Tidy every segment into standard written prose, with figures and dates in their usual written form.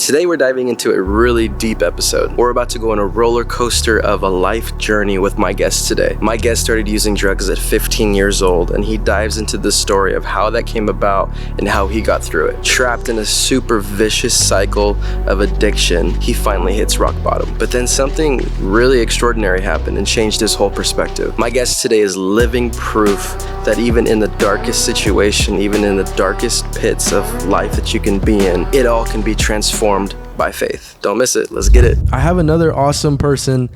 Today we're diving into a really deep episode. We're about to go on a roller coaster of a life journey with my guest today. My guest started using drugs at 15 years old, and he dives into the story of how that came about and how he got through it. Trapped in a super vicious cycle of addiction, he finally hits rock bottom. But then something really extraordinary happened and changed his whole perspective. My guest today is living proof that even in the darkest situation, even in the darkest pits of life that you can be in, it all can be transformed by faith. Don't miss it. Let's get it. I have another awesome person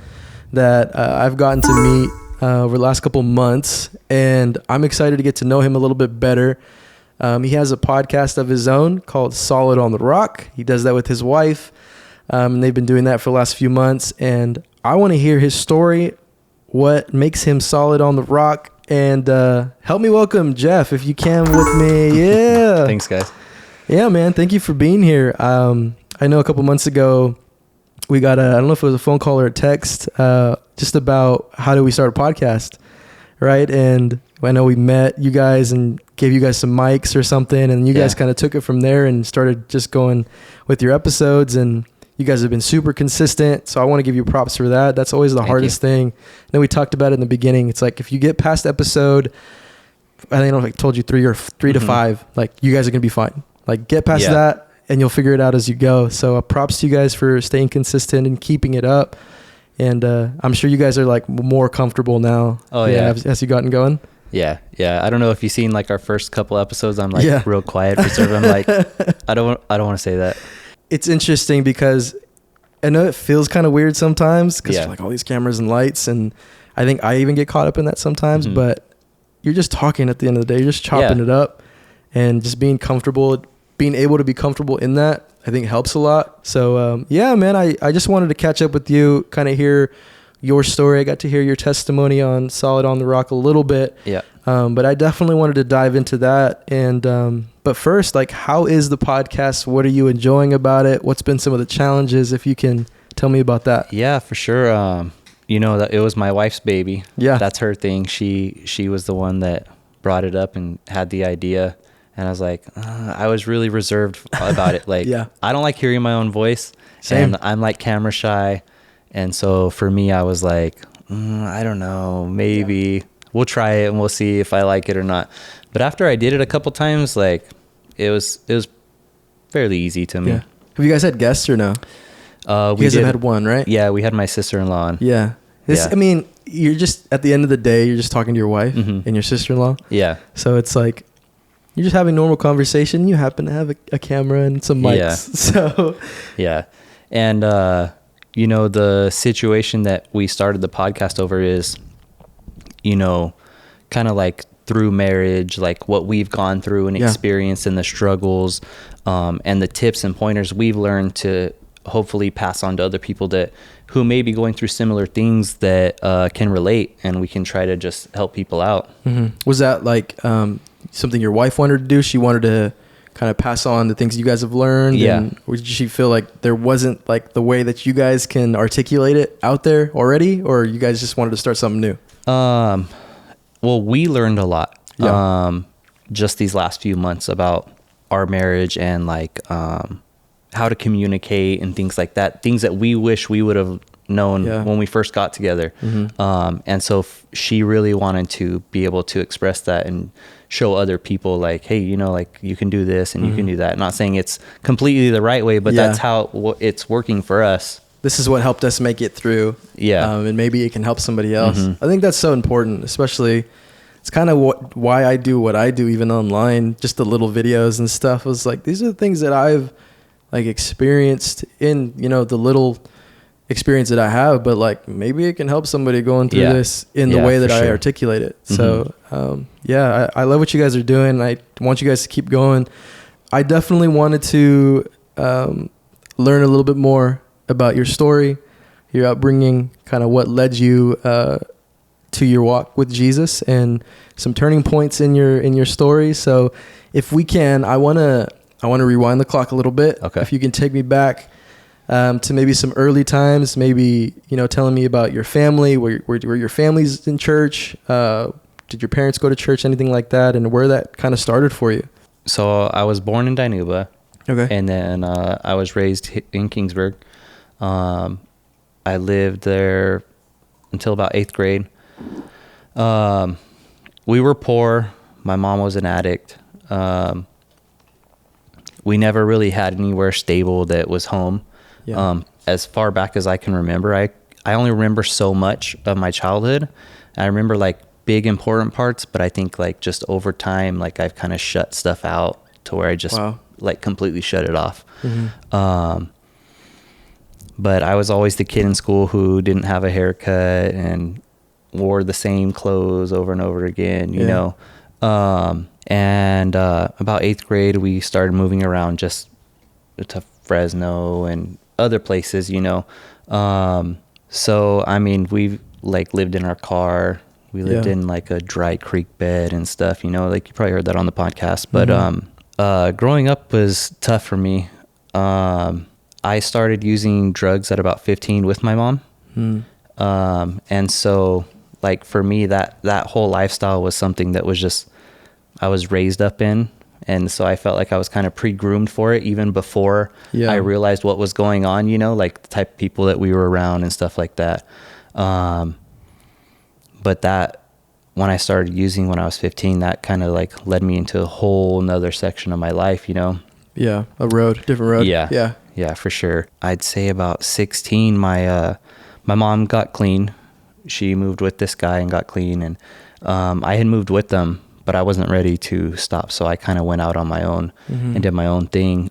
that I've gotten to meet over the last couple months, and I'm excited to get to know him a little bit better. He has a podcast of his own called Solid on the Rock. He does that with his wife, and they've been doing that for the last few months, and I want to hear his story, what makes him solid on the rock. And help me welcome Jeff, if you can, with me. Yeah. Thanks, guys. Yeah, man. Thank you for being here. I know a couple months ago, we got I don't know if it was a phone call or a text, just about how do we start a podcast, right? And I know we met you guys and gave you guys some mics or something, and you guys kind of took it from there and started just going with your episodes, and you guys have been super consistent, so I want to give you props for that. That's always the hardest thing. I know we talked about it in the beginning. It's like if you get past episode, I think I told you three to five, like you guys are going to be fine. Like get past that and you'll figure it out as you go. So props to you guys for staying consistent and keeping it up. And I'm sure you guys are like more comfortable now. Oh yeah. As you gotten going. Yeah. I don't know if you've seen like our first couple episodes. I'm like real quiet, reserved. I'm like, I don't want to say that. It's interesting because I know it feels kind of weird sometimes because like all these cameras and lights, and I think I even get caught up in that sometimes, but you're just talking at the end of the day, you're just chopping it up and just being comfortable, being able to be comfortable in that, I think helps a lot. So man, I just wanted to catch up with you, kind of hear your story. I got to hear your testimony on Solid on the Rock a little bit. Yeah. But I definitely wanted to dive into that. And, but first, like, how is the podcast? What are you enjoying about it? What's been some of the challenges? If you can tell me about that. Yeah, for sure. That it was my wife's baby. Yeah. That's her thing. She was the one that brought it up and had the idea. And I was like, I was really reserved about it. Like, I don't like hearing my own voice. Same. And I'm like camera shy. And so for me, I was like, I don't know, maybe we'll try it and we'll see if I like it or not. But after I did it a couple times, like it was fairly easy to me. Yeah. Have you guys had guests or no? You guys have had one, right? Yeah, we had my sister-in-law on. Yeah. I mean, you're just, at the end of the day, you're just talking to your wife and your sister-in-law. Yeah. So it's like, you're just having normal conversation. You happen to have a camera and some mics. Yeah. So. Yeah. And, the situation that we started the podcast over is, kind of like through marriage, like what we've gone through and experienced and the struggles, and the tips and pointers we've learned to hopefully pass on to other people who may be going through similar things that can relate, and we can try to just help people out. Mm-hmm. Was that like something your wife wanted to do? She wanted to kind of pass on the things you guys have learned? Yeah. And did she feel like there wasn't like the way that you guys can articulate it out there already, or you guys just wanted to start something new? Well, we learned a lot just these last few months about our marriage and like how to communicate and things like that, things that we wish we would have known when we first got together. And so she really wanted to be able to express that and show other people like, hey, like you can do this and you can do that. Not saying it's completely the right way, but that's how it's working for us. This is what helped us make it through. Yeah. And maybe it can help somebody else. I think that's so important, especially it's kind of why I do what I do, even online, just the little videos and stuff. It was like, these are the things that I've like experienced in, the little experience that I have, but like maybe it can help somebody going through this in the way that I articulate it. So, I love what you guys are doing. I want you guys to keep going. I definitely wanted to learn a little bit more about your story, your upbringing, kind of what led you to your walk with Jesus, and some turning points in your story. So if we can, I want to rewind the clock a little bit. Okay. If you can take me back to maybe some early times, maybe, telling me about your family, where your family's in church. Did your parents go to church, anything like that, and where that kind of started for you? So I was born in Dinuba. Okay. And then I was raised in Kingsburg. I lived there until about 8th grade. We were poor. My mom was an addict. We never really had anywhere stable that was home. Yeah. As far back as I can remember, I only remember so much of my childhood. I remember like big important parts, but I think like just over time, like I've kind of shut stuff out to where I just like completely shut it off. Mm-hmm. But I was always the kid in school who didn't have a haircut and wore the same clothes over and over again, you know. And about 8th grade, we started moving around just to Fresno and other places, you know. So, I mean, we like lived in our car. We lived in like a dry creek bed and stuff, you know, like you probably heard that on the podcast. But growing up was tough for me. I started using drugs at about 15 with my mom. And so like for me, that whole lifestyle was something that was just, I was raised up in. And so I felt like I was kind of pre-groomed for it even before I realized what was going on, you know, like the type of people that we were around and stuff like that. But that, when I started using when I was 15, that kind of like led me into a whole nother section of my life, you know? Yeah. A road, different road. Yeah. Yeah. Yeah, for sure. I'd say about 16, my mom got clean. She moved with this guy and got clean. And I had moved with them, but I wasn't ready to stop. So I kind of went out on my own and did my own thing.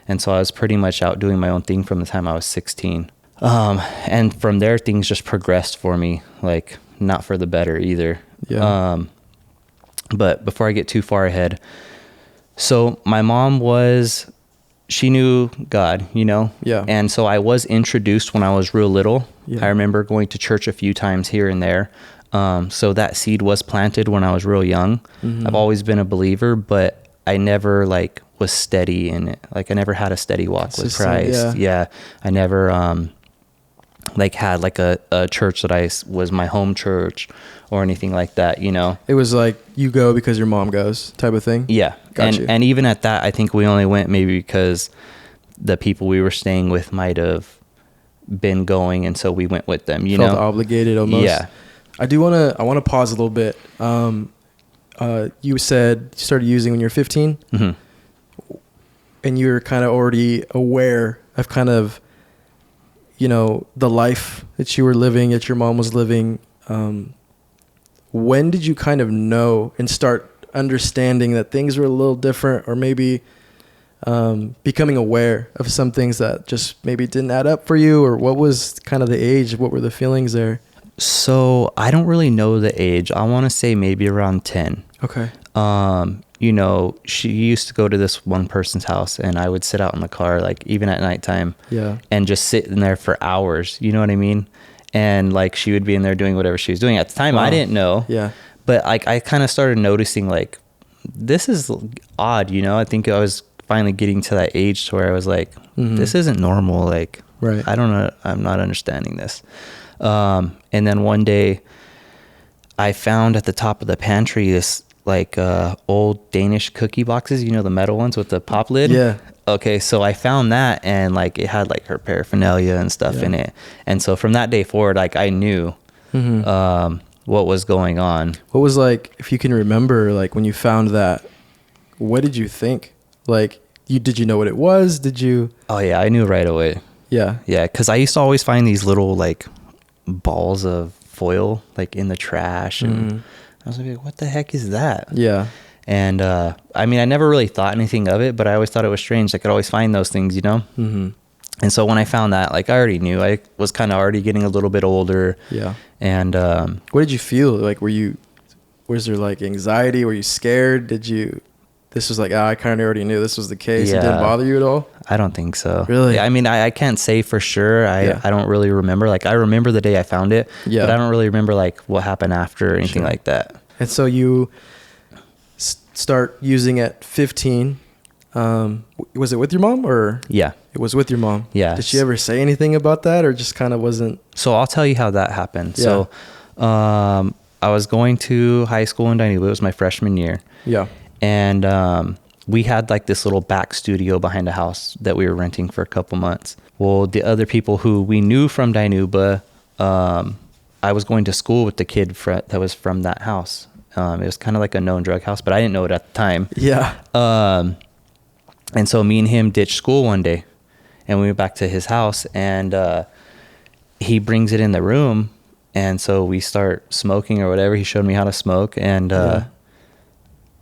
And so I was pretty much out doing my own thing from the time I was 16. And from there, things just progressed for me, like not for the better either. Yeah. But before I get too far ahead, so my mom she knew God, you know? Yeah. And so I was introduced when I was real little. Yeah. I remember going to church a few times here and there. So that seed was planted when I was real young. I've always been a believer, but I never like was steady in it. Like I never had a steady walk with Christ. Yeah. I never like had like a church that was my home church or anything like that, you know? It was like you go because your mom goes type of thing. Yeah. And even at that, I think we only went maybe because the people we were staying with might have been going. And so we went with them, you Felt know? obligated almost. Yeah. I want to pause a little bit. You said you started using when you're 15 and you're kind of already aware of kind of, you know, the life that you were living, that your mom was living. When did you kind of know and start understanding that things were a little different, or maybe becoming aware of some things that just maybe didn't add up for you? Or what was kind of the age? What were the feelings there? So I don't really know the age. I want to say maybe around 10. Okay. You know, she used to go to this one person's house and I would sit out in the car, like even at nighttime, and just sit in there for hours. You know what I mean? And like she would be in there doing whatever she was doing. At the time, I didn't know. Yeah. But like I kind of started noticing like, this is odd, you know? I think I was finally getting to that age to where I was like, this isn't normal. Like, I don't know. I'm not understanding this. And then one day I found at the top of the pantry this like old Danish cookie boxes, you know, the metal ones with the pop lid. Yeah. Okay, so I found that and like it had like her paraphernalia and stuff in it. And so from that day forward, like I knew what was going on. What was like, if you can remember, like when you found that, what did you think? Like did you know what it was? Did you? Oh yeah, I knew right away. Yeah. Yeah, because I used to always find these little like balls of foil like in the trash and I was like, what the heck is that? Yeah. And I mean, I never really thought anything of it, but I always thought it was strange. I could always find those things, you know? And so when I found that, like I already knew. I was kind of already getting a little bit older. Yeah. And what did you feel? Like was there like anxiety? Were you scared? This was like, I kind of already knew this was the case. Yeah. It didn't bother you at all? I don't think so. Really? I mean, I can't say for sure. I don't really remember. Like I remember the day I found it, but I don't really remember like what happened after or anything like that. And so you start using at 15. Was it with your mom or? Yeah. It was with your mom. Yeah. Did she ever say anything about that or just kind of wasn't? So I'll tell you how that happened. Yeah. So I was going to high school in Danube. It was my freshman year. Yeah. And we had like this little back studio behind a house that we were renting for a couple months. Well, the other people who we knew from Dinuba, I was going to school with the kid that was from that house. It was kind of like a known drug house, but I didn't know it at the time. Yeah. And so me and him ditched school one day, and we went back to his house, and he brings it in the room, and so we start smoking or whatever. He showed me how to smoke, and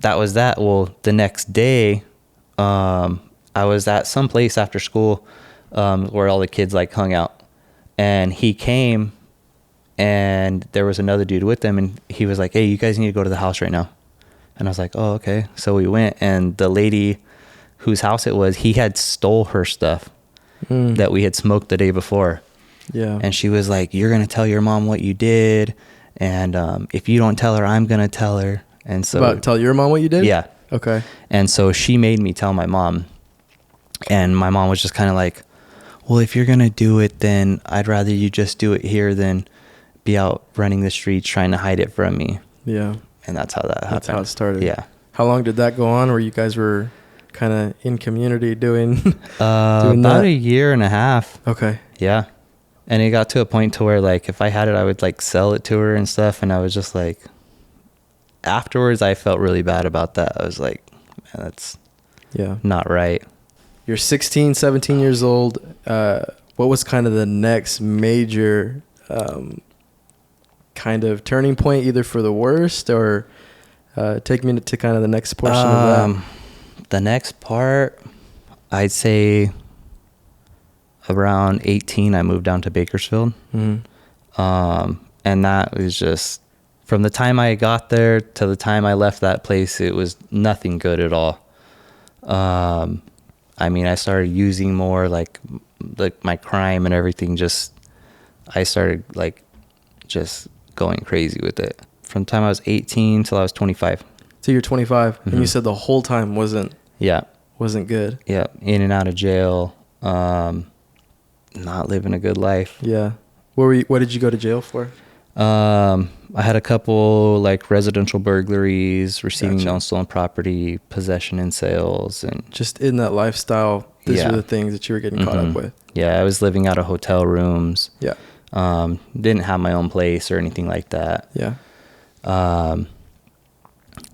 that was that. Well, the next day, I was at some place after school where all the kids like hung out, and he came, and there was another dude with them, and he was like, "Hey, you guys need to go to the house right now." And I was like, "Oh, okay." So we went, and the lady whose house it was, he had stole her stuff that we had smoked the day before. Yeah. And she was like, "You're going to tell your mom what you did. And if you don't tell her, I'm going to tell her." And so About tell your mom what you did? Yeah. Okay. And so she made me tell my mom. And my mom was just kind of like, "Well, if you're going to do it, then I'd rather you just do it here than be out running the streets trying to hide it from me." Yeah. And that's how that happened. That's how it started. Yeah. How long did that go on where you guys were kind of in community doing about that? a year and a half. Okay. Yeah. And it got to a point to where like if I had it, I would like sell it to her and stuff. And I was just like, afterwards I felt really bad about that. I was like, man, that's not right. You're 16, 17 years old. What was kind of the next major kind of turning point, either for the worst or take me to kind of the next portion of that? The next part, I'd say around 18, I moved down to Bakersfield. Mm-hmm. And that was just, from the time I got there to the time I left that place, it was nothing good at all. I mean, I started using more, like my crime and everything, I started like just going crazy with it. From the time I was 18 till I was 25. So you're 25, and you said the whole time wasn't good. Yeah, in and out of jail, not living a good life. Yeah. What did you go to jail for? I had a couple like residential burglaries, receiving known stolen property, possession and sales, and just in that lifestyle. These were the things that you were getting caught up with. Yeah, I was living out of hotel rooms. Yeah. Didn't have my own place or anything like that. Yeah.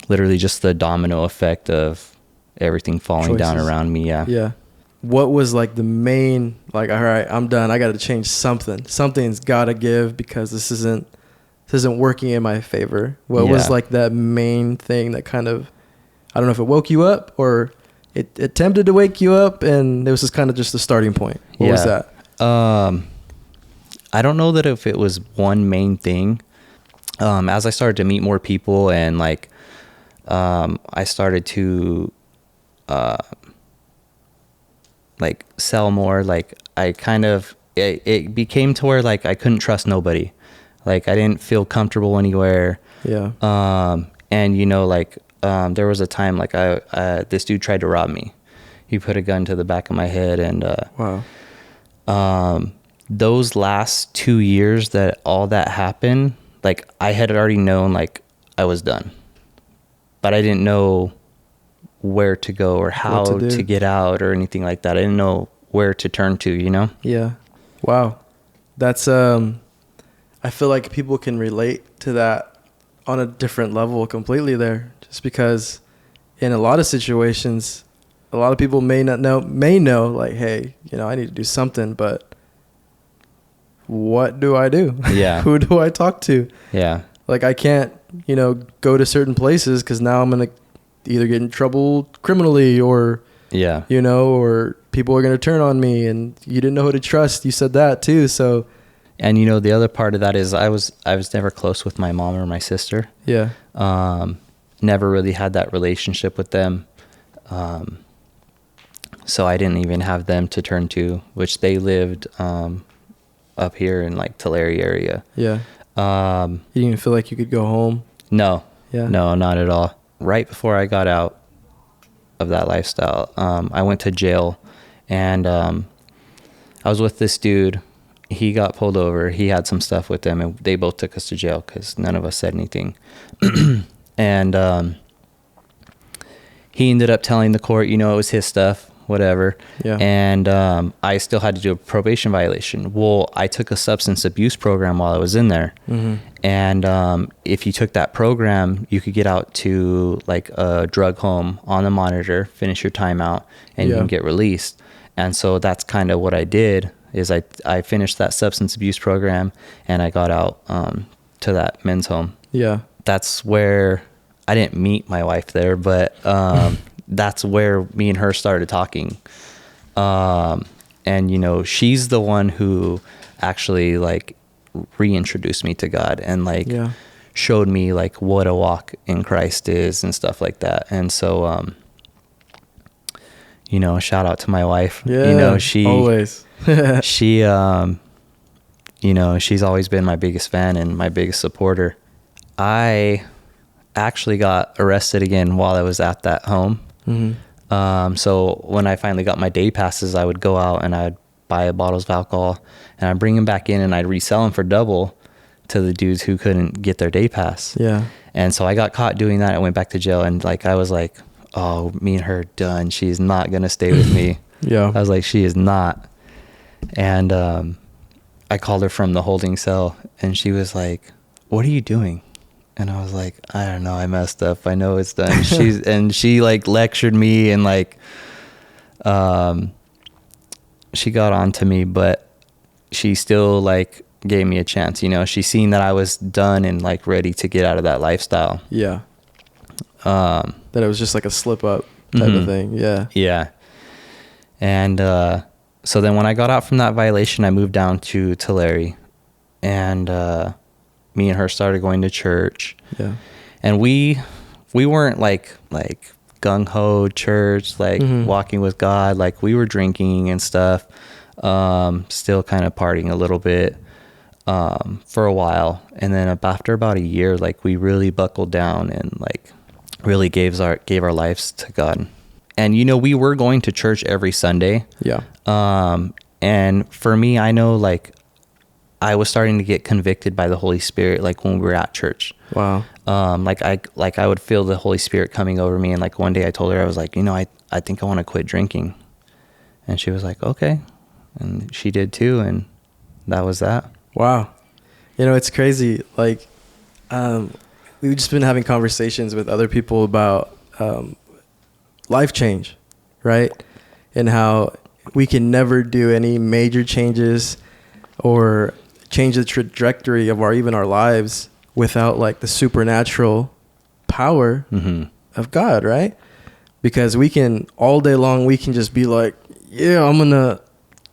Literally just the domino effect of everything falling down around me. Yeah. Yeah. What was like the main, like, all right, I'm done. I got to change something. Something's got to give because this isn't working in my favor. What was like that main thing that kind of, I don't know if it woke you up or it attempted to wake you up, and it was just kind of just the starting point. What was that? I don't know that if it was one main thing. As I started to meet more people and like, I started to, like sell more, like I kind of, it became to where like I couldn't trust nobody. Like I didn't feel comfortable anywhere. Yeah. And you know, like, there was a time like this dude tried to rob me. He put a gun to the back of my head, and, those last 2 years that all that happened, like I had already known like I was done, but I didn't know where to go or how to get out or anything like that. I didn't know where to turn to, you know? Yeah. Wow. That's, I feel like people can relate to that on a different level completely there, just because in a lot of situations, a lot of people may know like, hey, you know, I need to do something, but what do I do? Yeah. Who do I talk to? Yeah. Like I can't, you know, go to certain places because now I'm going to either get in trouble criminally or, you know, or people are going to turn on me, and you didn't know who to trust. You said that too. So, and you know, the other part of that is I was never close with my mom or my sister. Yeah. Never really had that relationship with them. So I didn't even have them to turn to, which they lived, up here in like Tulare area. Yeah. You didn't even feel like you could go home? No. Yeah. No, not at all. Right before I got out of that lifestyle, I went to jail, and I was with this dude. He got pulled over. He had some stuff with him, and they both took us to jail because none of us said anything. And he ended up telling the court, you know, it was his stuff, whatever. Yeah. And I still had to do a probation violation. Well, I took a substance abuse program while I was in there. Mm-hmm. And if you took that program, you could get out to like a drug home on the monitor, finish your time out, and you can get released. And so that's kind of what I did, is I finished that substance abuse program, and I got out to that men's home. Yeah. That's where I didn't meet my wife there, but that's where me and her started talking. And, you know, she's the one who actually like reintroduced me to God and like showed me like what a walk in Christ is and stuff like that. And so, you know, shout out to my wife. Yeah, you know, she always. she, you know, she's always been my biggest fan and my biggest supporter. I actually got arrested again while I was at that home. Mm-hmm. So when I finally got my day passes, I would go out and I'd buy bottles of alcohol and I'd bring them back in and I'd resell them for double to the dudes who couldn't get their day pass. Yeah. And so I got caught doing that. I went back to jail, and like, I was like, oh, me and her done. She's not going to stay with me. Yeah. I was like, she is not. And, I called her from the holding cell, and she was like, what are you doing? And I was like, I don't know, I messed up. I know it's done. She like lectured me and like, she got on to me, but she still like gave me a chance. You know, she seen that I was done and like ready to get out of that lifestyle. Yeah. That it was just like a slip up type of thing. Yeah. Yeah. And, so then when I got out from that violation, I moved down to Tulare, and, me and her started going to church. Yeah. And we weren't like gung-ho church, like walking with God. Like, we were drinking and stuff, still kind of partying a little bit, for a while. And then after about a year, like, we really buckled down and like really gave our lives to God. And, you know, we were going to church every Sunday. Yeah. And for me, I know like I was starting to get convicted by the Holy Spirit, like when we were at church. Wow. Like I would feel the Holy Spirit coming over me. And like one day I told her, I was like, you know, I think I want to quit drinking. And she was like, okay. And she did too. And that was that. Wow. You know, it's crazy. Like, we've just been having conversations with other people about, life change, right? And how we can never do any major changes or change the trajectory of our lives without like the supernatural power of God, right? Because we can all day long, we can just be like, yeah, I'm going to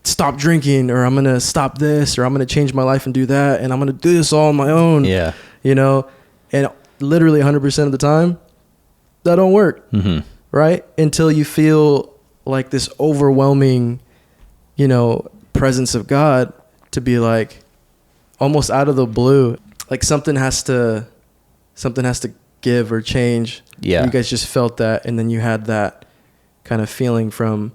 stop drinking, or I'm going to stop this, or I'm going to change my life and do that, and I'm going to do this all on my own. Yeah. You know, and literally 100% of the time, that don't work. Right? Until you feel like this overwhelming, you know, presence of God, to be like almost out of the blue, like something has to give or change. Yeah. You guys just felt that, and then you had that kind of feeling from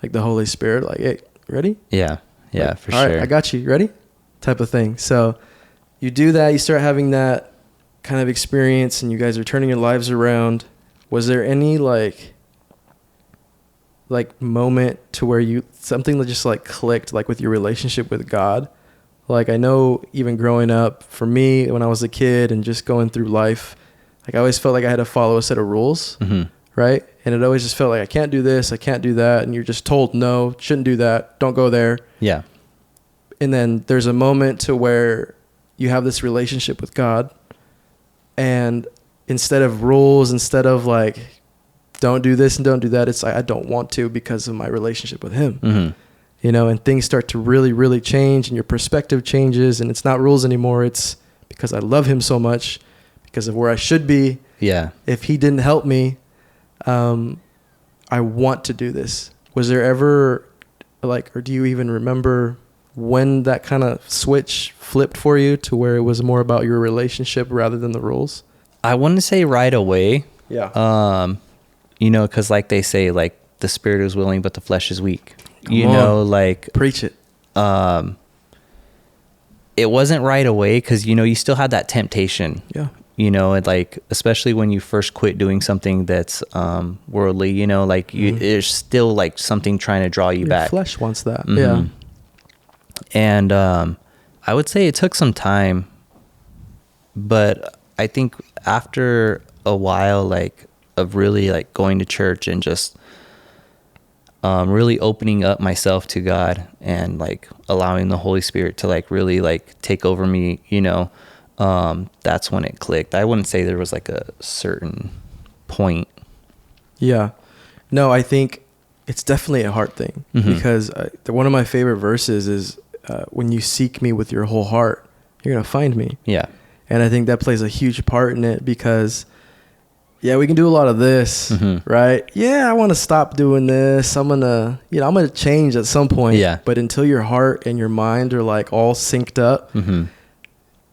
like the Holy Spirit, like, hey, ready? Yeah. Yeah, like, for all sure. Right, I got you. Ready? Type of thing. So you do that, you start having that kind of experience, and you guys are turning your lives around. Was there any like moment to where something that just like clicked, like with your relationship with God? Like, I know even growing up for me, when I was a kid and just going through life, like I always felt like I had to follow a set of rules, right? And it always just felt like I can't do this, I can't do that. And you're just told, no, shouldn't do that. Don't go there. Yeah. And then there's a moment to where you have this relationship with God, and instead of rules, instead of like, don't do this and don't do that, it's like, I don't want to because of my relationship with him. You know, and things start to really, really change, and your perspective changes, and it's not rules anymore. It's because I love him so much, because of where I should be. Yeah. If he didn't help me, I want to do this. Was there ever like, or do you even remember when that kind of switch flipped for you to where it was more about your relationship rather than the rules? I wouldn't say right away. Yeah. You know, because like they say, like the spirit is willing, but the flesh is weak. You know, like, preach it. It wasn't right away because, you know, you still had that temptation. Yeah. you know, and like, especially when you first quit doing something that's worldly, you know, like there's still like something trying to draw you back. Flesh wants that. Yeah. And I would say it took some time, but I think after a while, like, of really like going to church and just really opening up myself to God and like allowing the Holy Spirit to like really like take over me, you know, that's when it clicked. I wouldn't say there was like a certain point. Yeah. No, I think it's definitely a heart thing, because one of my favorite verses is when you seek me with your whole heart, you're going to find me. Yeah. And I think that plays a huge part in it, because we can do a lot of this, right? Yeah, I want to stop doing this. I'm going to change at some point. Yeah. But until your heart and your mind are like all synced up,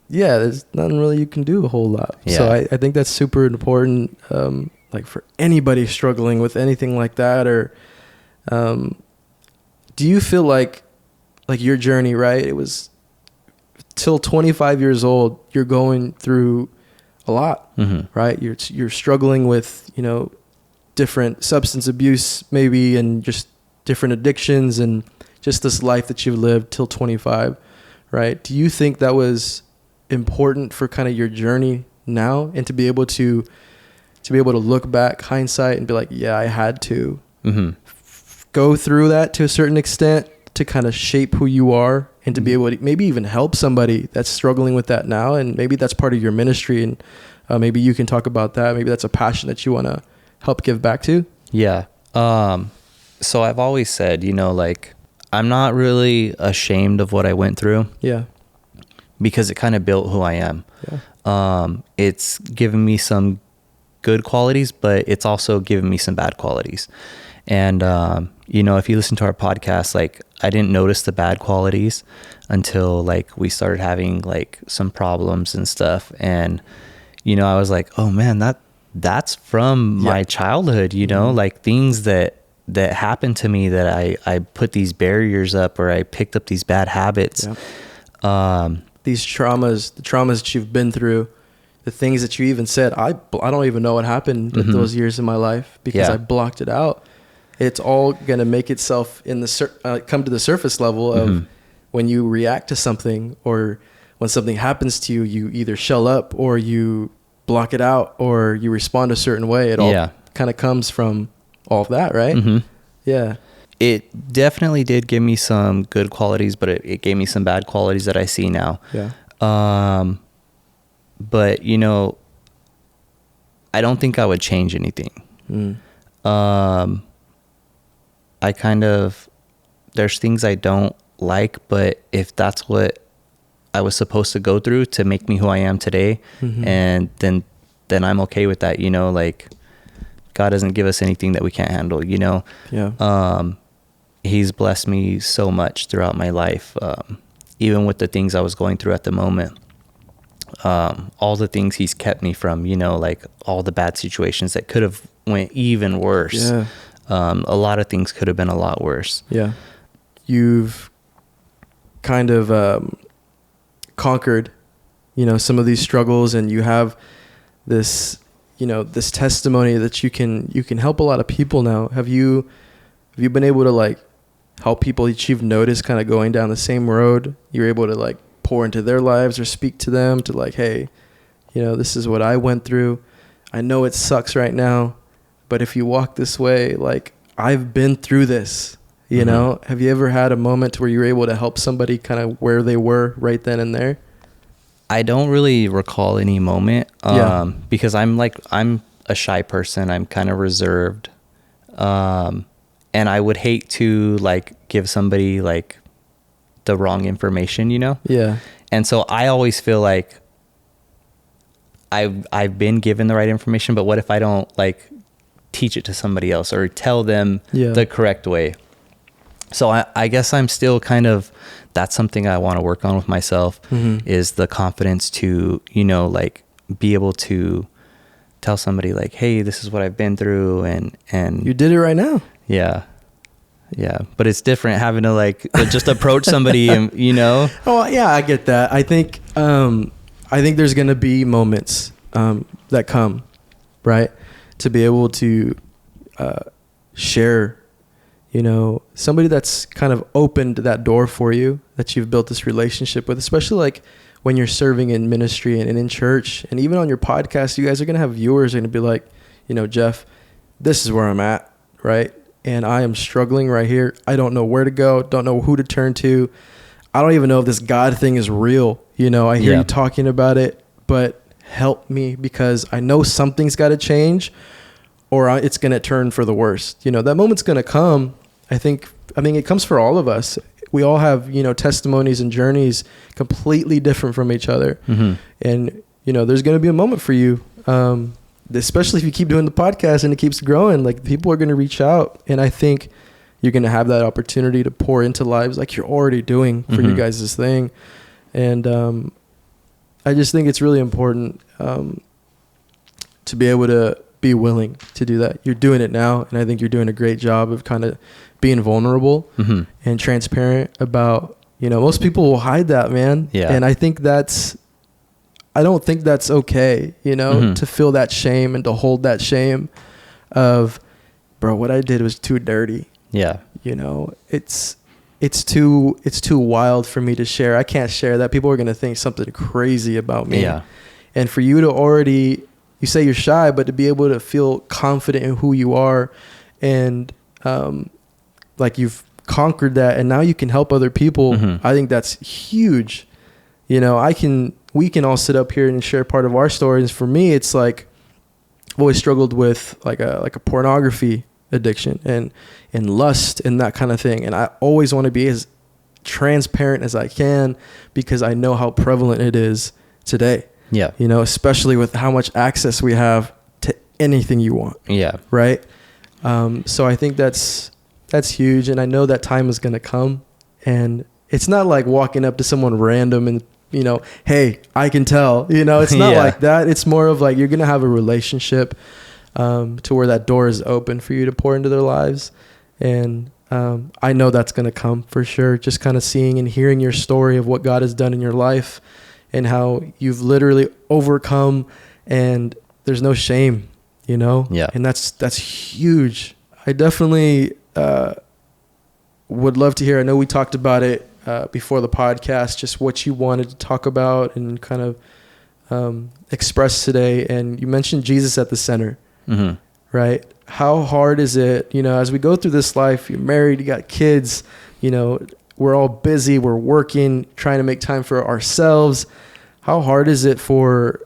there's nothing really you can do a whole lot. Yeah. So I think that's super important, like for anybody struggling with anything like that. Or do you feel like your journey, right? It was till 25 years old, you're going through a lot, right? You're struggling with, you know, different substance abuse maybe, and just different addictions, and just this life that you've lived till 25, right? Do you think that was important for kind of your journey now, and to be able to look back, hindsight, and be like, yeah, I had to go through that to a certain extent to kind of shape who you are, and to be able to maybe even help somebody that's struggling with that now, and maybe that's part of your ministry, and maybe you can talk about that. Maybe that's a passion that you want to help give back to. Yeah. So I've always said, you know, like, I'm not really ashamed of what I went through. Yeah. Because it kind of built who I am. Yeah. It's given me some good qualities, but it's also given me some bad qualities. And, you know, if you listen to our podcast, like, I didn't notice the bad qualities until like we started having like some problems and stuff. And, you know, I was like, oh man, that's from my childhood, you know, like things that happened to me, that I put these barriers up, or I picked up these bad habits. Yeah. These traumas, the traumas that you've been through, the things that you even said, I don't even know what happened in those years in my life, because I blocked it out. It's all going to make itself in the come to the surface level of when you react to something, or when something happens to you, you either shell up, or you block it out, or you respond a certain way. It all kind of comes from all of that, right? Yeah. It definitely did give me some good qualities, but it gave me some bad qualities that I see now. Yeah. But, you know, I don't think I would change anything. I kind of, there's things I don't like, but if that's what I was supposed to go through to make me who I am today, and then I'm okay with that, you know, like, God doesn't give us anything that we can't handle, you know? Yeah. He's blessed me so much throughout my life, even with the things I was going through at the moment. All the things he's kept me from, you know, like all the bad situations that could have went even worse. Yeah. A lot of things could have been a lot worse. Yeah. You've kind of conquered, you know, some of these struggles, and you have this, you know, this testimony that you can help a lot of people now. Have you been able to like help people that you've noticed kind of going down the same road? You're able to like pour into their lives, or speak to them to like, hey, you know, this is what I went through. I know it sucks right now, but if you walk this way, like, I've been through this, you know? Have you ever had a moment where you were able to help somebody kind of where they were right then and there? I don't really recall any moment, because I'm a shy person. I'm kind of reserved. And I would hate to like give somebody like the wrong information, you know? Yeah. And so I always feel like I've been given the right information, but what if I don't like teach it to somebody else, or tell them the correct way? So I guess I'm still kind of, that's something I want to work on with myself, is the confidence to, you know, like be able to tell somebody like, hey, this is what I've been through. And you did it right now. Yeah. Yeah. But it's different having to like just approach somebody and, you know? Oh yeah, I get that. I think there's going to be moments that come, right? To be able to share, you know, somebody that's kind of opened that door for you, that you've built this relationship with, especially like when you're serving in ministry and in church, and even on your podcast, you guys are going to have viewers and be like, you know, Jeff, this is where I'm at, right? And I am struggling right here. I don't know where to go. Don't know who to turn to. I don't even know if this God thing is real. You know, I hear you talking about it, but help me, because I know something's got to change, or it's going to turn for the worst. You know, that moment's going to come. I mean, it comes for all of us. We all have, you know, testimonies and journeys completely different from each other. Mm-hmm. And, you know, there's going to be a moment for you, especially if you keep doing the podcast and it keeps growing. Like, people are going to reach out. And I think you're going to have that opportunity to pour into lives like you're already doing for you guys' thing. And I just think it's really important to be able to be willing to do that. You're doing it now, and I think you're doing a great job of kind of being vulnerable and transparent about, you know, most people will hide that, man. Yeah. And I don't think that's okay, you know, to feel that shame and to hold that shame of, bro, what I did was too dirty. Yeah. You know, it's too wild for me to share. I can't share that. People are going to think something crazy about me. Yeah. And for you to already, you say you're shy, but to be able to feel confident in who you are, and like you've conquered that, and now you can help other people. I think that's huge. You know, we can all sit up here and share part of our stories. For me, it's like I've always struggled with like a pornography addiction and lust and that kind of thing. And I always want to be as transparent as I can, because I know how prevalent it is today. Yeah. You know, especially with how much access we have to anything you want. Yeah. Right. So I think that's huge. And I know that time is going to come, and it's not like walking up to someone random and, you know, hey, I can tell, you know, it's not like that. It's more of like, you're going to have a relationship to where that door is open for you to pour into their lives. And I know that's going to come for sure. Just kind of seeing and hearing your story of what God has done in your life and how you've literally overcome, and there's no shame, you know? Yeah. And that's huge. I definitely would love to hear. I know we talked about it before the podcast, just what you wanted to talk about and kind of express today. And you mentioned Jesus at the center, right? How hard is it, you know, as we go through this life, you're married, you got kids, you know, we're all busy, we're working, trying to make time for ourselves. How hard is it for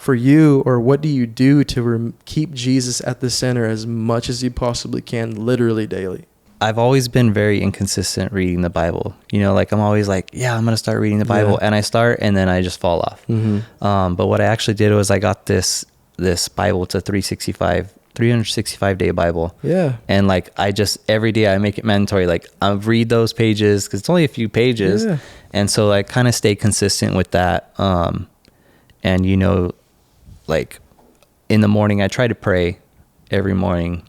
you, or what do you do to keep Jesus at the center as much as you possibly can, literally daily? I've always been very inconsistent reading the Bible. You know, like I'm always like, yeah, I'm going to start reading the Bible. And I start and then I just fall off. But what I actually did was I got this Bible. It's a 365 day Bible. Yeah. And like, I just, every day I make it mandatory. Like I read those pages, cause it's only a few pages. Yeah. And so I kind of stay consistent with that. And you know, like in the morning, I try to pray every morning,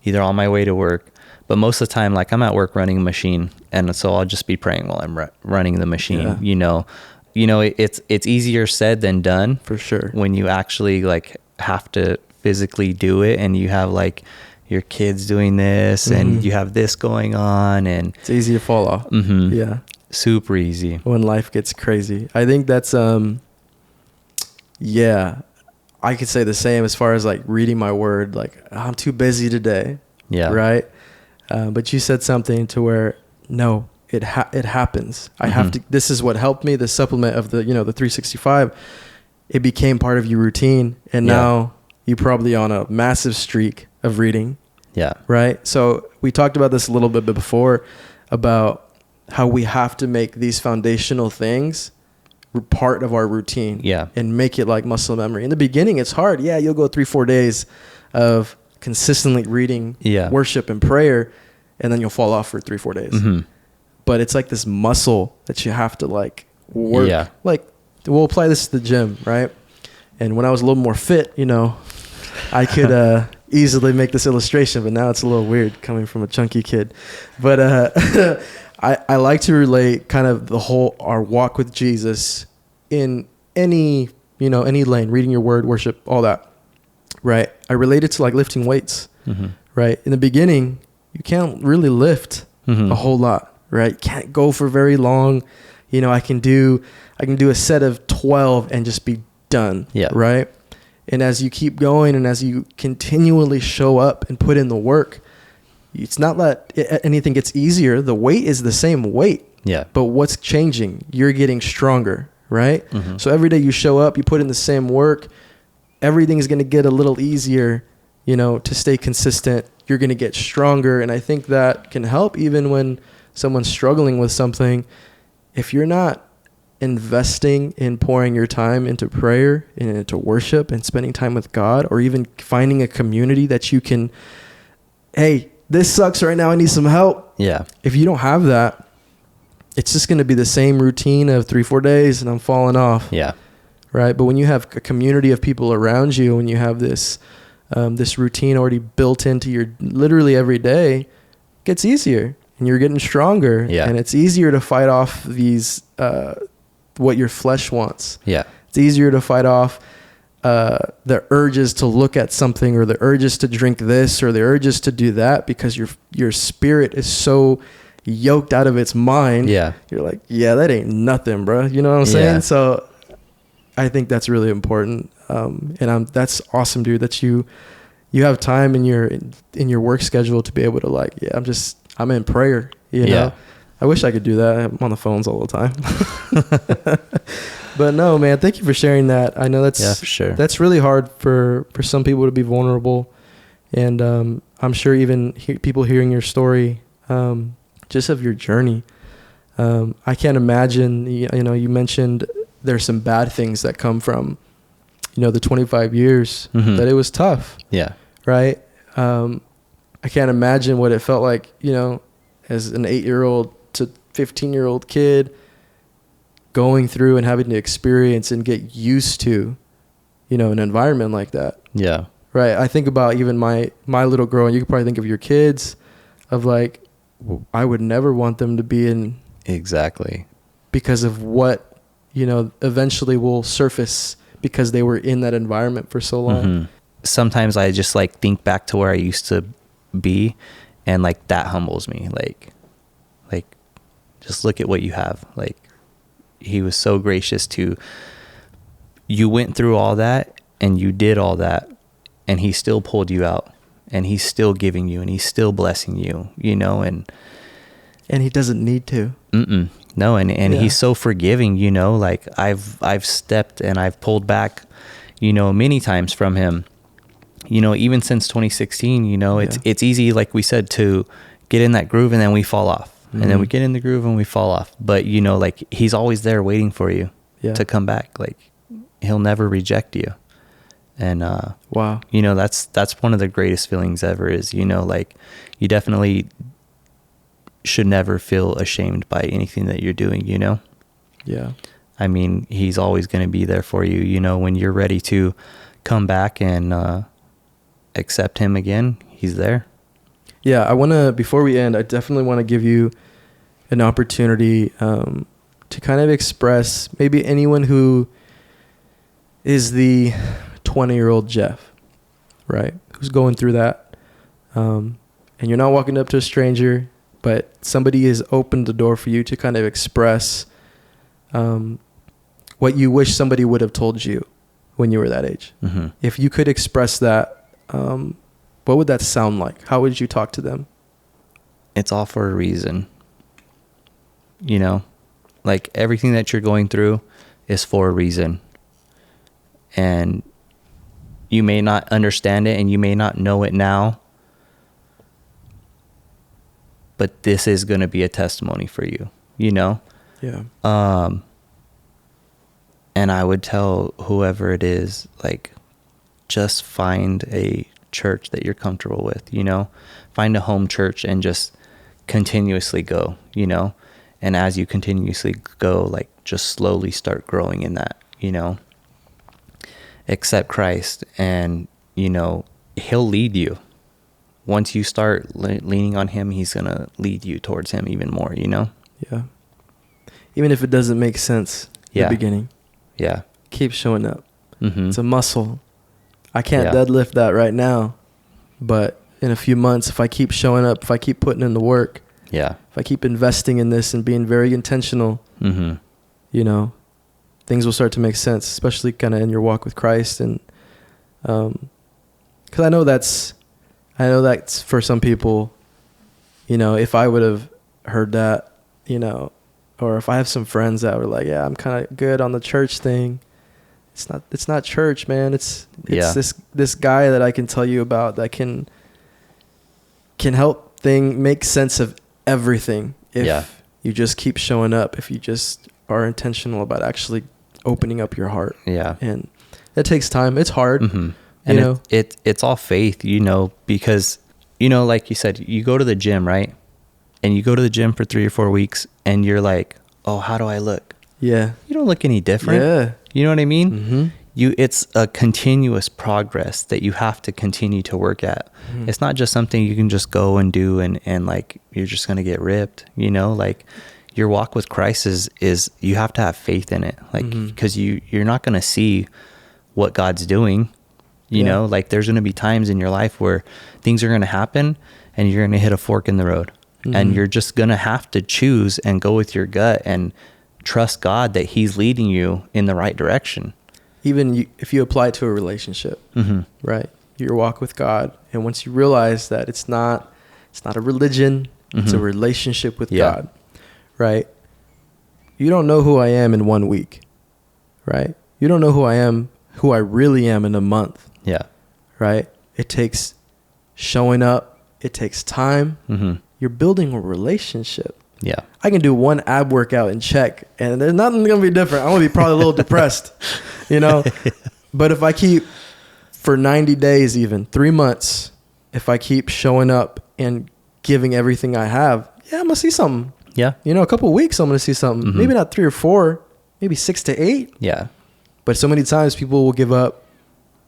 either on my way to work, but most of the time, like I'm at work running a machine. And so I'll just be praying while I'm running the machine. Yeah. You know, it's easier said than done, for sure, when you actually like have to physically do it, and you have like your kids doing this and you have this going on, and it's easy to fall off. Yeah. Super easy when life gets crazy. I think that's, I could say the same as far as like reading my word, like I'm too busy today. Yeah. Right. But you said something to where, no, it happens. I have to, this is what helped me, the supplement of the, you know, the 365, it became part of your routine. And now you're probably on a massive streak of reading. Yeah. Right. So we talked about this a little bit before about how we have to make these foundational things part of our routine. Yeah. And make it like muscle memory. In the beginning, it's hard. Yeah. You'll go 3-4 days of consistently reading worship and prayer, and then you'll fall off for 3-4 days. But it's like this muscle that you have to like work. Yeah. Like we'll apply this to the gym, right? And when I was a little more fit, you know, I could easily make this illustration, but now it's a little weird coming from a chunky kid. But I like to relate kind of our walk with Jesus in any, any lane, reading your word, worship, all that, right? I relate it to like lifting weights, right? In the beginning, you can't really lift a whole lot, right? You can't go for very long. I can do a set of 12 and just be done, right? And as you keep going and as you continually show up and put in the work, it's not that anything gets easier. The weight is the same weight. Yeah. But what's changing? You're getting stronger, right? So every day you show up, you put in the same work, everything is going to get a little easier, to stay consistent. You're going to get stronger. And I think that can help even when someone's struggling with something. If you're not investing in pouring your time into prayer and into worship and spending time with God, or even finding a community that you can, hey, this sucks right now, I need some help. Yeah. If you don't have that, it's just going to be the same routine of 3-4 days and I'm falling off. Yeah. Right. But when you have a community of people around you, and you have this routine already built into your literally every day, it gets easier and you're getting stronger. Yeah. And it's easier to fight off these, what your flesh wants. Yeah. It's easier to fight off the urges to look at something, or the urges to drink this, or the urges to do that, because your spirit is so yoked out of its mind. Yeah. You're like, yeah, that ain't nothing, bro. You know what I'm saying? Yeah. So I think that's really important. And that's awesome, dude, that you have time in your work schedule to be able to like, yeah, I'm in prayer, know? I wish I could do that. I'm on the phones all the time. But no, man, thank you for sharing that. I know that's for sure. That's really hard for some people to be vulnerable. And I'm sure even people hearing your story, just of your journey, I can't imagine, you mentioned there's some bad things that come from, the 25 years that it was tough. Yeah. Right. I can't imagine what it felt like, as an 8-year-old to 15-year-old kid, going through and having to experience and get used to, an environment like that. Yeah. Right. I think about even my little girl, and you could probably think of your kids, of like, I would never want them to be in. Exactly. Because of what, eventually will surface because they were in that environment for so long. Sometimes I just like think back to where I used to be, and like that humbles me. Like just look at what you have. Like, he was so gracious to you, went through all that and you did all that, and he still pulled you out, and he's still giving you, and he's still blessing you, and he doesn't need to. No. And he's so forgiving, like I've stepped and I've pulled back, many times from him, even since 2016, it's easy, like we said, to get in that groove and then we fall off. And then we get in the groove and we fall off. But, like he's always there waiting for you to come back. Like, he'll never reject you. And, wow, that's one of the greatest feelings ever is, like you definitely should never feel ashamed by anything that you're doing, Yeah. I mean, he's always going to be there for you, when you're ready to come back and, accept him again, he's there. Yeah, before we end, I definitely want to give you an opportunity to kind of express maybe anyone who is the 20-year-old Jeff, right? Who's going through that. And you're not walking up to a stranger, but somebody has opened the door for you to kind of express what you wish somebody would have told you when you were that age. If you could express that, what would that sound like? How would you talk to them? It's all for a reason. Like everything that you're going through is for a reason. And you may not understand it and you may not know it now, but this is going to be a testimony for you, Yeah. And I would tell whoever it is, like, just find a church that you're comfortable with, find a home church and just continuously go, and as you continuously go, like, just slowly start growing in that, accept Christ, and, he'll lead you. Once you start leaning on him, he's going to lead you towards him even more, Yeah. Even if it doesn't make sense in the beginning. Yeah. Keep showing up. It's a muscle. I can't Yeah. deadlift that right now, but in a few months, if I keep showing up, if I keep putting in the work, Yeah. if I keep investing in this and being very intentional, you know, things will start to make sense, especially kind of in your walk with Christ. And because I know that's for some people, you know, if I would have heard that, you know, or if I have some friends that were like, yeah, I'm kind of good on the church thing. It's not church, man. It's this guy that I can tell you about that can help make sense of everything if you just keep showing up, if you just are intentional about actually opening up your heart. Yeah. And it takes time. It's hard. And you know, it's all faith, you know, because, you know, like you said, you go to the gym, right? And you go to the gym for 3 or 4 weeks and you're like, oh, how do I look? Yeah. You don't look any different. Yeah. You know what I mean? It's a continuous progress that you have to continue to work at. It's not just something you can just go and do and like, you're just going to get ripped, you know, like your walk with Christ is you have to have faith in it. Like, cause you're not going to see what God's doing, you know, like there's going to be times in your life where things are going to happen and you're going to hit a fork in the road and you're just going to have to choose and go with your gut and trust God that he's leading you in the right direction. Even if you apply it to a relationship, right? Your walk with God. And once you realize that it's not a religion, it's a relationship with God, right? You don't know who I am in 1 week, right? You don't know who I really am in a month. Yeah. Right? It takes showing up. It takes time. You're building a relationship. Yeah. I can do one ab workout and check, and there's nothing going to be different. I'm going to be probably a little depressed, you know? But if I keep for 90 days, even 3 months, if I keep showing up and giving everything I have, I'm going to see something. Yeah. You know, a couple of weeks, I'm going to see something. Maybe not 3 or 4, maybe 6 to 8. Yeah. But so many times people will give up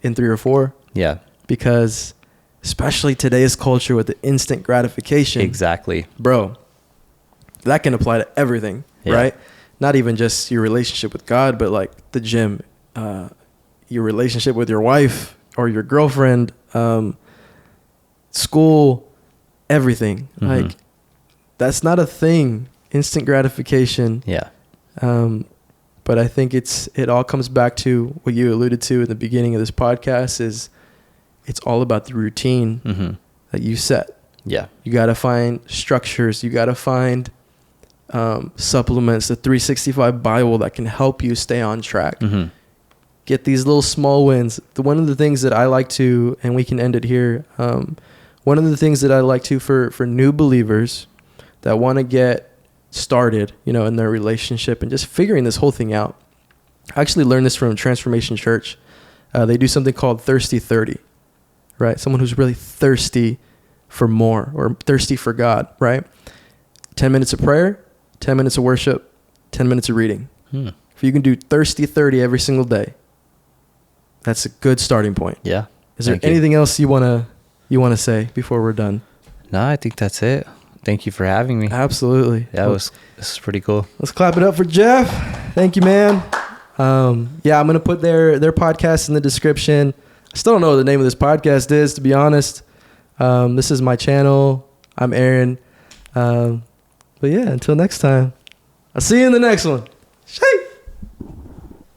in 3 or 4. Yeah. Because especially today's culture with the instant gratification. Exactly. Bro, that can apply to everything, right? Not even just your relationship with God, but like the gym, your relationship with your wife or your girlfriend, school, everything. Like that's not a thing. Instant gratification. Yeah. But I think it all comes back to what you alluded to in the beginning of this podcast is it's all about the routine that you set. Yeah. You got to find structures. You got to find supplements, the 365 Bible that can help you stay on track. Get these little small wins. One of the things that I like to, and we can end it here. One of the things that I like to for new believers that want to get started, you know, in their relationship and just figuring this whole thing out. I actually learned this from Transformation Church. They do something called Thirsty 30, right? Someone who's really thirsty for more or thirsty for God, right? 10 minutes of prayer, 10 minutes of worship, 10 minutes of reading. If you can do Thirsty 30 every single day, that's a good starting point. Yeah. Is there anything else you want to say before we're done? No, I think that's it. Thank you for having me. Absolutely. This is pretty cool. Let's clap it up for Jeff. Thank you, man. I'm going to put their podcast in the description. I still don't know what the name of this podcast is, to be honest. This is my channel. I'm Aaron. But yeah, until next time, I'll see you in the next one. Shake.